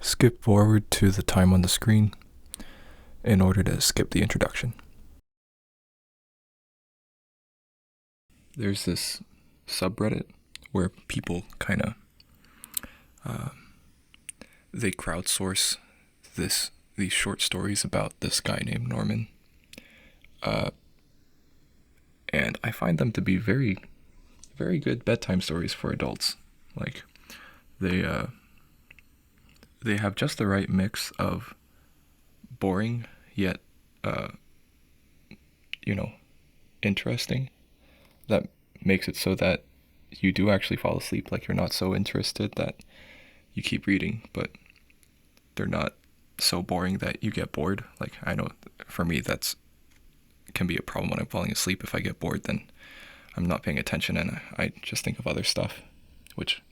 Skip forward to the time on the screen in order to skip the introduction. There's this subreddit where people kind of they crowdsource these short stories about this guy named Norman, and I find them to be very, very good bedtime stories for adults. Like they have just the right mix of boring yet interesting, that makes it so that you do actually fall asleep. Like, you're not so interested that you keep reading, but they're not so boring that you get bored. Like, I know for me that's can be a problem when I'm falling asleep. If I get bored, then I'm not paying attention and I just think of other stuff, which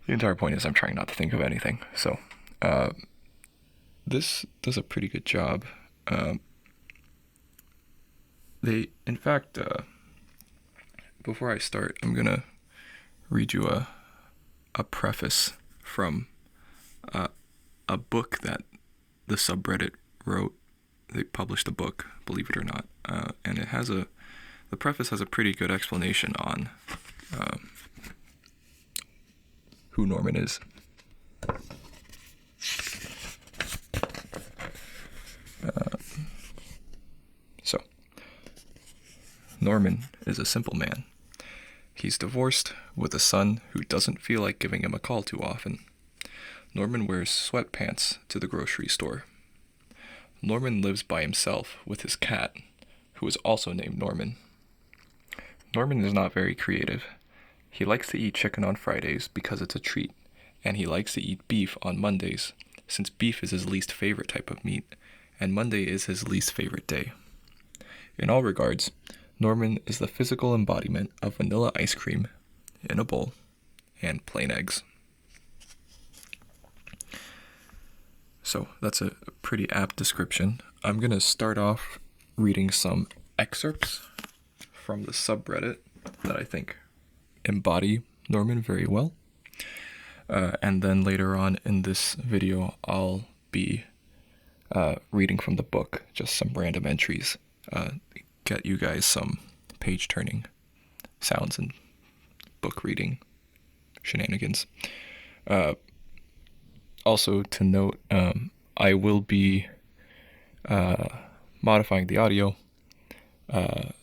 the entire point is I'm trying not to think of anything. So this does a pretty good job. In fact, before I start, I'm gonna read you a preface from a book that the subreddit wrote. They published a book, believe it or not, and the preface has a pretty good explanation on who Norman is. So, Norman is a simple man. He's divorced with a son who doesn't feel like giving him a call too often. Norman wears sweatpants to the grocery store. Norman lives by himself with his cat, who is also named Norman. Norman is not very creative. He likes to eat chicken on Fridays because it's a treat, and he likes to eat beef on Mondays, since beef is his least favorite type of meat, and Monday is his least favorite day. In all regards, Norman is the physical embodiment of vanilla ice cream in a bowl and plain eggs. So that's a pretty apt description. I'm going to start off reading some excerpts from the subreddit that I think embody Norman very well. And then later on in this video, I'll be reading from the book, just some random entries, get you guys some page-turning sounds and book reading shenanigans. Also to note, I will be modifying the audio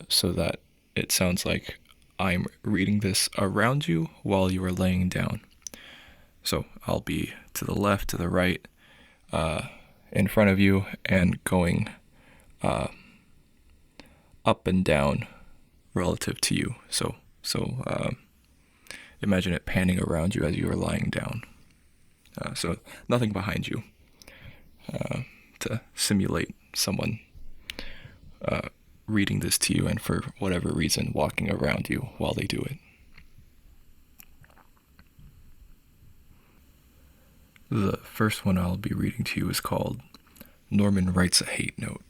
so that it sounds like I'm reading this around you while you are laying down. So I'll be to the left, to the right, in front of you, and going up and down relative to you. So imagine it panning around you as you are lying down. So nothing behind you to simulate someone reading this to you and for whatever reason walking around you while they do it. The first one I'll be reading to you is called Norman Writes a Hate Note.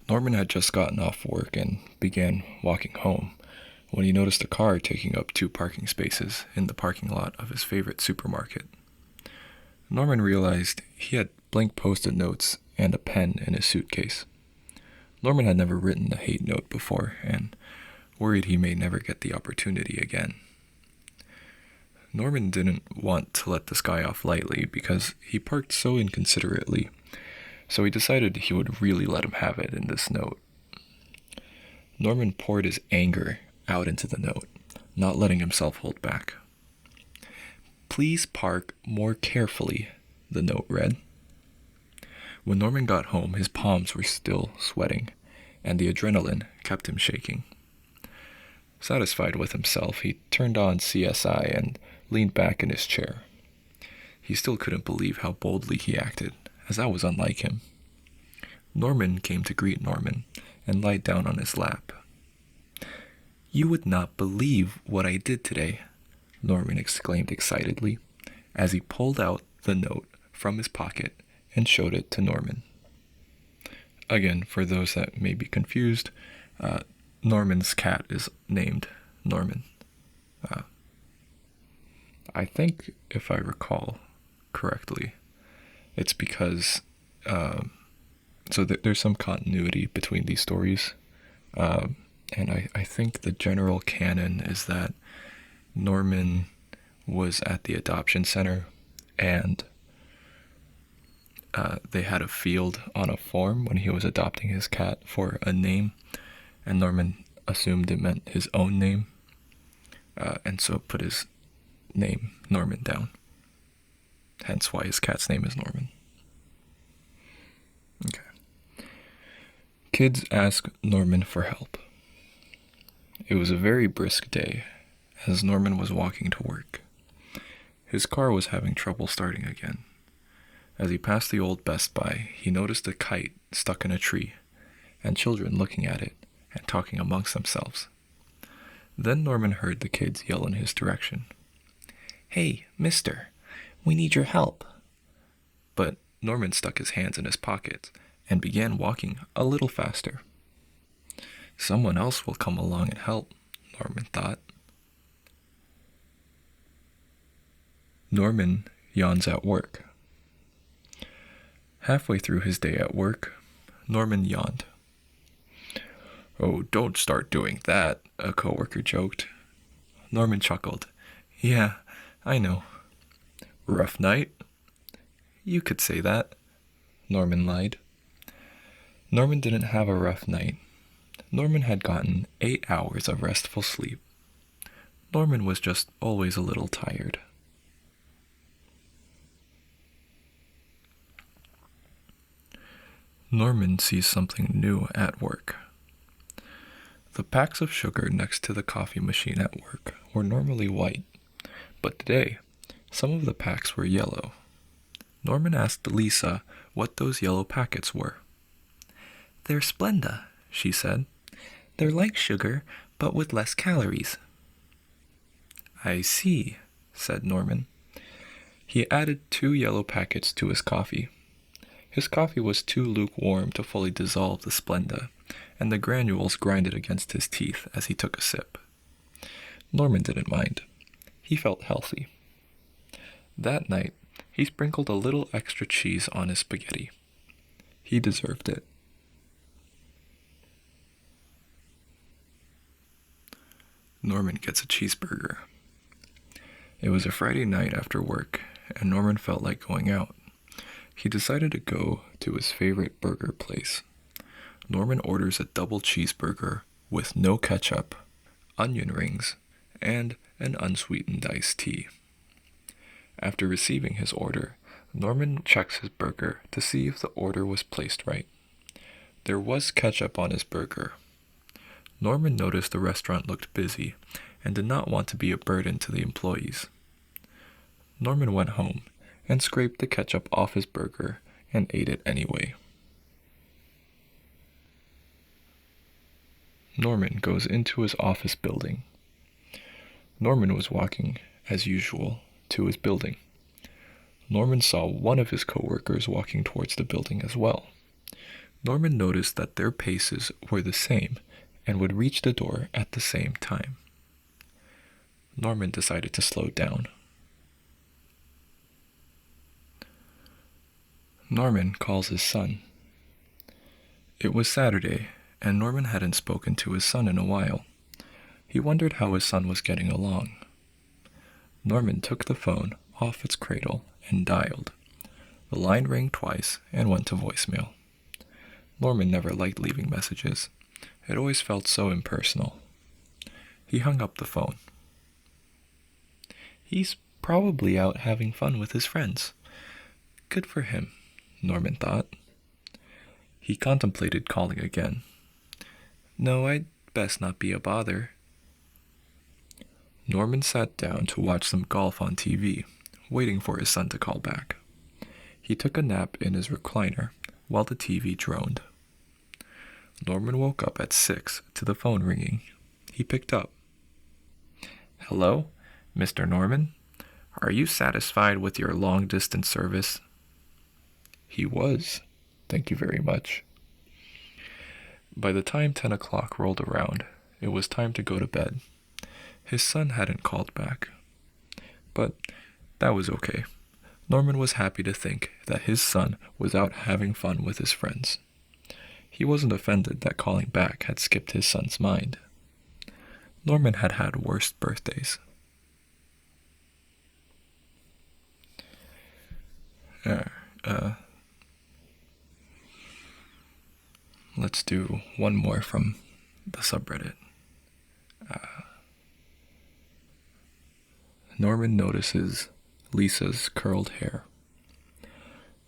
Norman had just gotten off work and began walking home when he noticed a car taking up 2 parking spaces in the parking lot of his favorite supermarket. Norman realized he had blank post-it notes and a pen in his suitcase. Norman had never written a hate note before and worried he may never get the opportunity again. Norman didn't want to let this guy off lightly because he parked so inconsiderately, so he decided he would really let him have it in this note. Norman poured his anger out into the note, not letting himself hold back. "Please park more carefully," the note read. When Norman got home, his palms were still sweating, and the adrenaline kept him shaking. Satisfied with himself, he turned on CSI and leaned back in his chair. He still couldn't believe how boldly he acted, as that was unlike him. Norman came to greet Norman and lied down on his lap. "You would not believe what I did today," Norman exclaimed excitedly, as he pulled out the note from his pocket and showed it to Norman. Again, for those that may be confused, Norman's cat is named Norman. I think, if I recall, correctly. It's because, there's some continuity between these stories. And I think the general canon is that Norman was at the adoption center and they had a field on a form when he was adopting his cat for a name, and Norman assumed it meant his own name, and so put his name, Norman, down. Hence why his cat's name is Norman. Okay. Kids ask Norman for help. It was a very brisk day as Norman was walking to work. His car was having trouble starting again. As he passed the old Best Buy, he noticed a kite stuck in a tree, and children looking at it and talking amongst themselves. Then Norman heard the kids yell in his direction. "Hey, mister, we need your help." But Norman stuck his hands in his pockets and began walking a little faster. Someone else will come along and help, Norman thought. Norman yawns at work. Halfway through his day at work, Norman yawned. "Oh, don't start doing that," a coworker joked. Norman chuckled. "Yeah, I know." "Rough night?" "You could say that," Norman lied. Norman didn't have a rough night. Norman had gotten 8 hours of restful sleep. Norman was just always a little tired. Norman sees something new at work. The packs of sugar next to the coffee machine at work were normally white, but today, some of the packs were yellow. Norman asked Lisa what those yellow packets were. "They're Splenda," she said. "They're like sugar, but with less calories." "I see," said Norman. He added 2 yellow packets to his coffee. His coffee was too lukewarm to fully dissolve the Splenda, and the granules grinded against his teeth as he took a sip. Norman didn't mind. He felt healthy. That night, he sprinkled a little extra cheese on his spaghetti. He deserved it. Norman gets a cheeseburger. It was a Friday night after work, and Norman felt like going out. He decided to go to his favorite burger place. Norman orders a double cheeseburger with no ketchup, onion rings, and an unsweetened iced tea. After receiving his order, Norman checks his burger to see if the order was placed right. There was ketchup on his burger. Norman noticed the restaurant looked busy and did not want to be a burden to the employees. Norman went home and scraped the ketchup off his burger and ate it anyway. Norman goes into his office building. Norman was walking, as usual, to his building. Norman saw one of his coworkers walking towards the building as well. Norman noticed that their paces were the same and would reach the door at the same time. Norman decided to slow down. Norman calls his son. It was Saturday, and Norman hadn't spoken to his son in a while. He wondered how his son was getting along. Norman took the phone off its cradle and dialed. The line rang twice and went to voicemail. Norman never liked leaving messages. It always felt so impersonal. He hung up the phone. He's probably out having fun with his friends. Good for him, Norman thought. He contemplated calling again. No, I'd best not be a bother. Norman sat down to watch some golf on TV, waiting for his son to call back. He took a nap in his recliner while the TV droned. Norman woke up at 6 to the phone ringing. He picked up. Hello, Mr. Norman? Are you satisfied with your long-distance service? He was. Thank you very much. By the time 10 o'clock rolled around, it was time to go to bed. His son hadn't called back. But that was okay. Norman was happy to think that his son was out having fun with his friends. He wasn't offended that calling back had skipped his son's mind. Norman had had worse birthdays. Let's do one more from the subreddit. Norman notices Lisa's curled hair.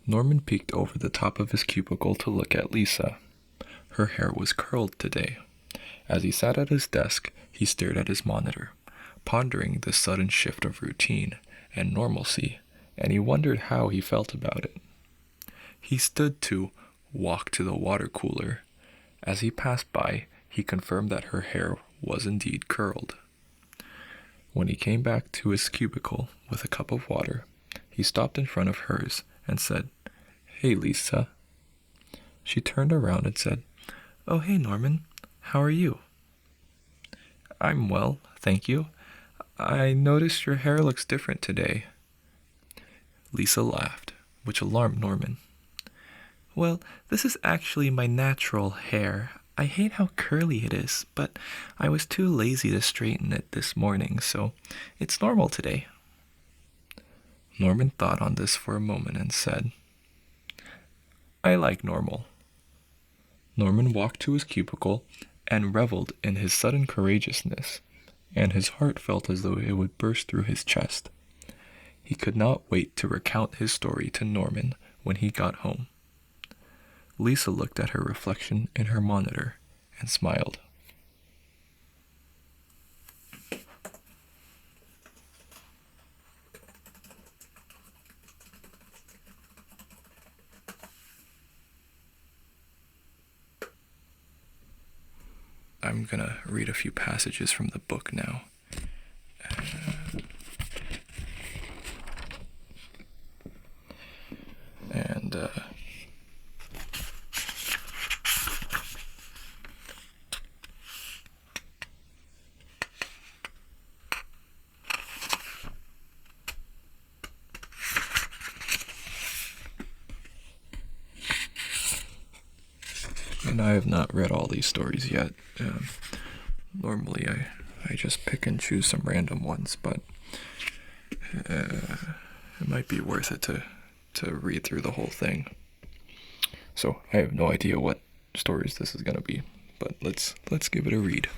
Norman peeked over the top of his cubicle to look at Lisa. Her hair was curled today. As he sat at his desk, he stared at his monitor, pondering this sudden shift of routine and normalcy, and he wondered how he felt about it. He stood to walk to the water cooler. As he passed by, he confirmed that her hair was indeed curled. When he came back to his cubicle with a cup of water, he stopped in front of hers and said, "Hey, Lisa." She turned around and said, "Oh, hey, Norman. How are you?" "I'm well, thank you. I noticed your hair looks different today." Lisa laughed, which alarmed Norman. "Well, this is actually my natural hair. I hate how curly it is, but I was too lazy to straighten it this morning, so it's normal today." Norman thought on this for a moment and said, "I like normal." Norman walked to his cubicle and reveled in his sudden courageousness, and his heart felt as though it would burst through his chest. He could not wait to recount his story to Norman when he got home. Lisa looked at her reflection in her monitor and smiled. I'm gonna read a few passages from the book now. And I have not read all these stories yet. Normally I just pick and choose some random ones, but it might be worth it to read through the whole thing. So I have no idea what stories this is gonna be, but let's give it a read.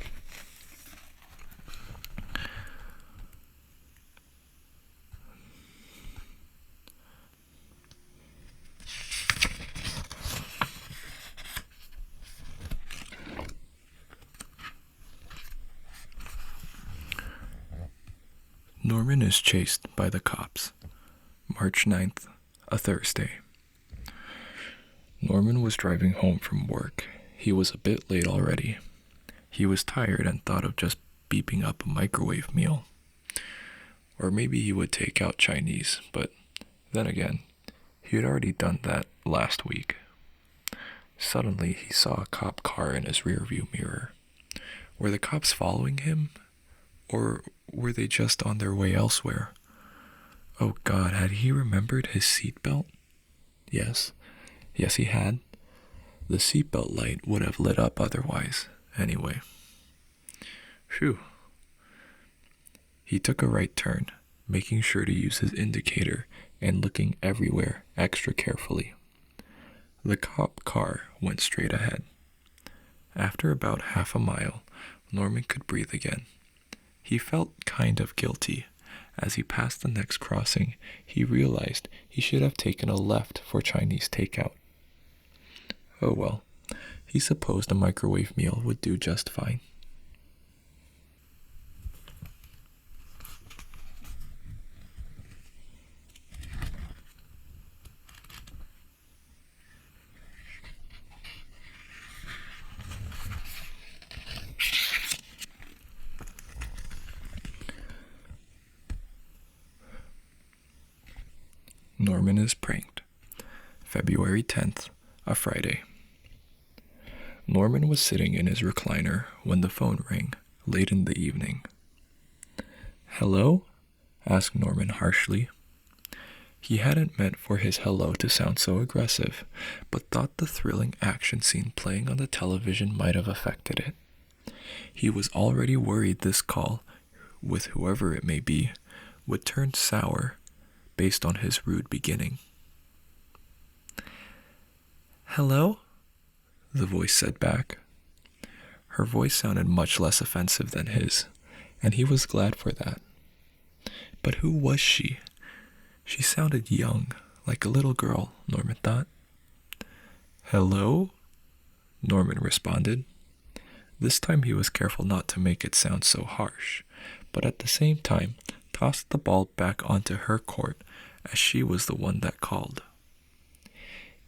Norman is chased by the cops. March 9th, a Thursday. Norman was driving home from work. He was a bit late already. He was tired and thought of just beeping up a microwave meal. Or maybe he would take out Chinese, but then again, he had already done that last week. Suddenly, he saw a cop car in his rearview mirror. Were the cops following him? Or were they just on their way elsewhere? Oh God, had he remembered his seatbelt? Yes, he had. The seatbelt light would have lit up otherwise, anyway. Phew. He took a right turn, making sure to use his indicator and looking everywhere extra carefully. The cop car went straight ahead. After about half a mile, Norman could breathe again. He felt kind of guilty. As he passed the next crossing, he realized he should have taken a left for Chinese takeout. Oh well, he supposed a microwave meal would do just fine. Norman is pranked. February 10th, a Friday. Norman was sitting in his recliner when the phone rang, late in the evening. "Hello?" asked Norman harshly. He hadn't meant for his hello to sound so aggressive, but thought the thrilling action scene playing on the television might have affected it. He was already worried this call, with whoever it may be, would turn sour based on his rude beginning. "Hello?" the voice said back. Her voice sounded much less offensive than his, and he was glad for that. But who was she? She sounded young, like a little girl, Norman thought. "Hello?" Norman responded. This time he was careful not to make it sound so harsh, but at the same time tossed the ball back onto her court as she was the one that called.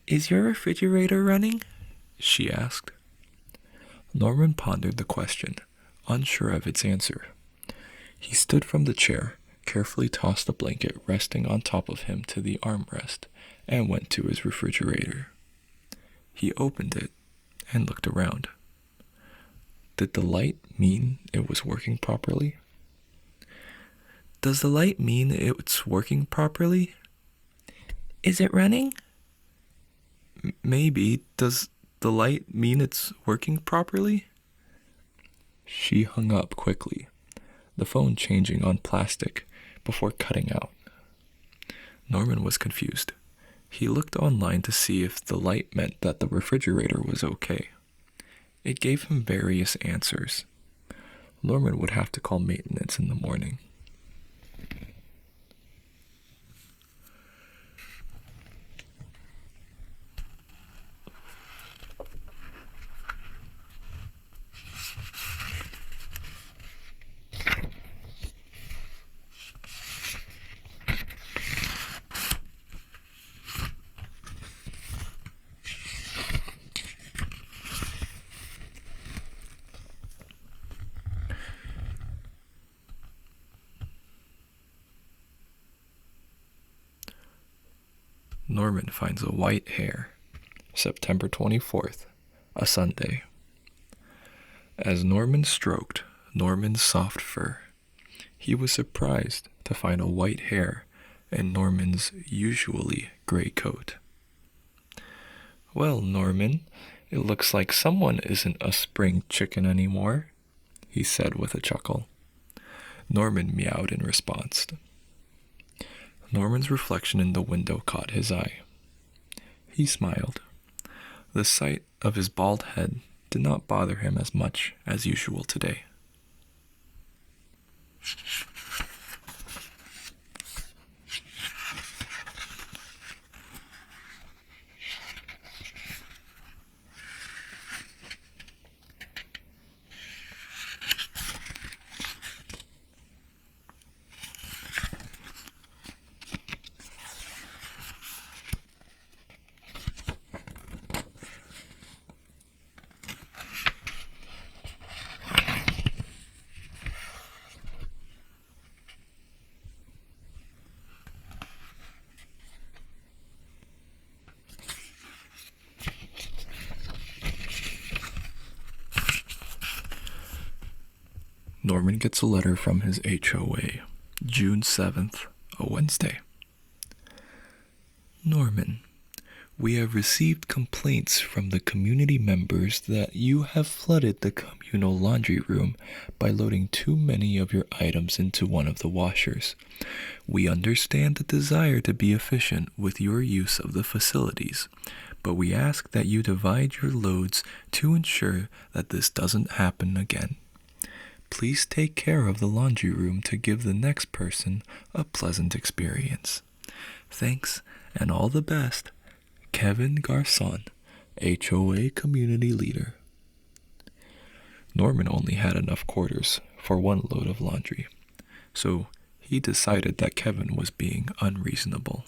"Is your refrigerator running?" she asked. Norman pondered the question, unsure of its answer. He stood from the chair, carefully tossed the blanket resting on top of him to the armrest, and went to his refrigerator. He opened it and looked around. Did the light mean it was working properly? "Does the light mean it's working properly?" "Is it running?" "Maybe. Does the light mean it's working properly?" She hung up quickly, the phone changing on plastic before cutting out. Norman was confused. He looked online to see if the light meant that the refrigerator was okay. It gave him various answers. Norman would have to call maintenance in the morning. Norman finds a white hair. September 24th, a Sunday. As Norman stroked Norman's soft fur, he was surprised to find a white hair in Norman's usually gray coat. "Well, Norman, it looks like someone isn't a spring chicken anymore," he said with a chuckle. Norman meowed in response. Norman's reflection in the window caught his eye. He smiled. The sight of his bald head did not bother him as much as usual today. Norman gets a letter from his HOA, June 7th, a Wednesday. Norman, we have received complaints from the community members that you have flooded the communal laundry room by loading too many of your items into one of the washers. We understand the desire to be efficient with your use of the facilities, but we ask that you divide your loads to ensure that this doesn't happen again. Please take care of the laundry room to give the next person a pleasant experience. Thanks, and all the best, Kevin Garcon, HOA Community Leader. Norman only had enough quarters for one load of laundry, so he decided that Kevin was being unreasonable.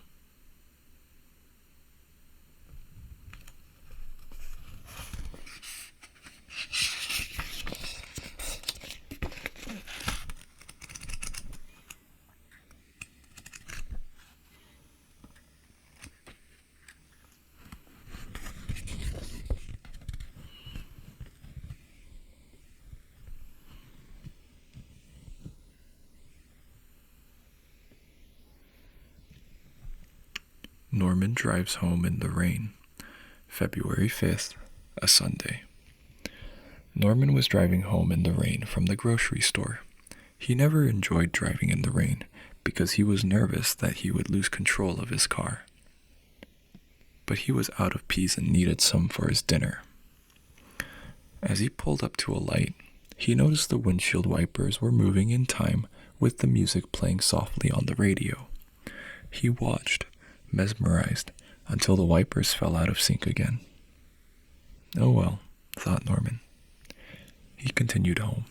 Norman drives home in the rain. February 5th, a Sunday. Norman was driving home in the rain from the grocery store. He never enjoyed driving in the rain because he was nervous that he would lose control of his car. But he was out of peas and needed some for his dinner. As he pulled up to a light, he noticed the windshield wipers were moving in time with the music playing softly on the radio. He watched, mesmerized, until the wipers fell out of sync again. Oh well, thought Norman. He continued home.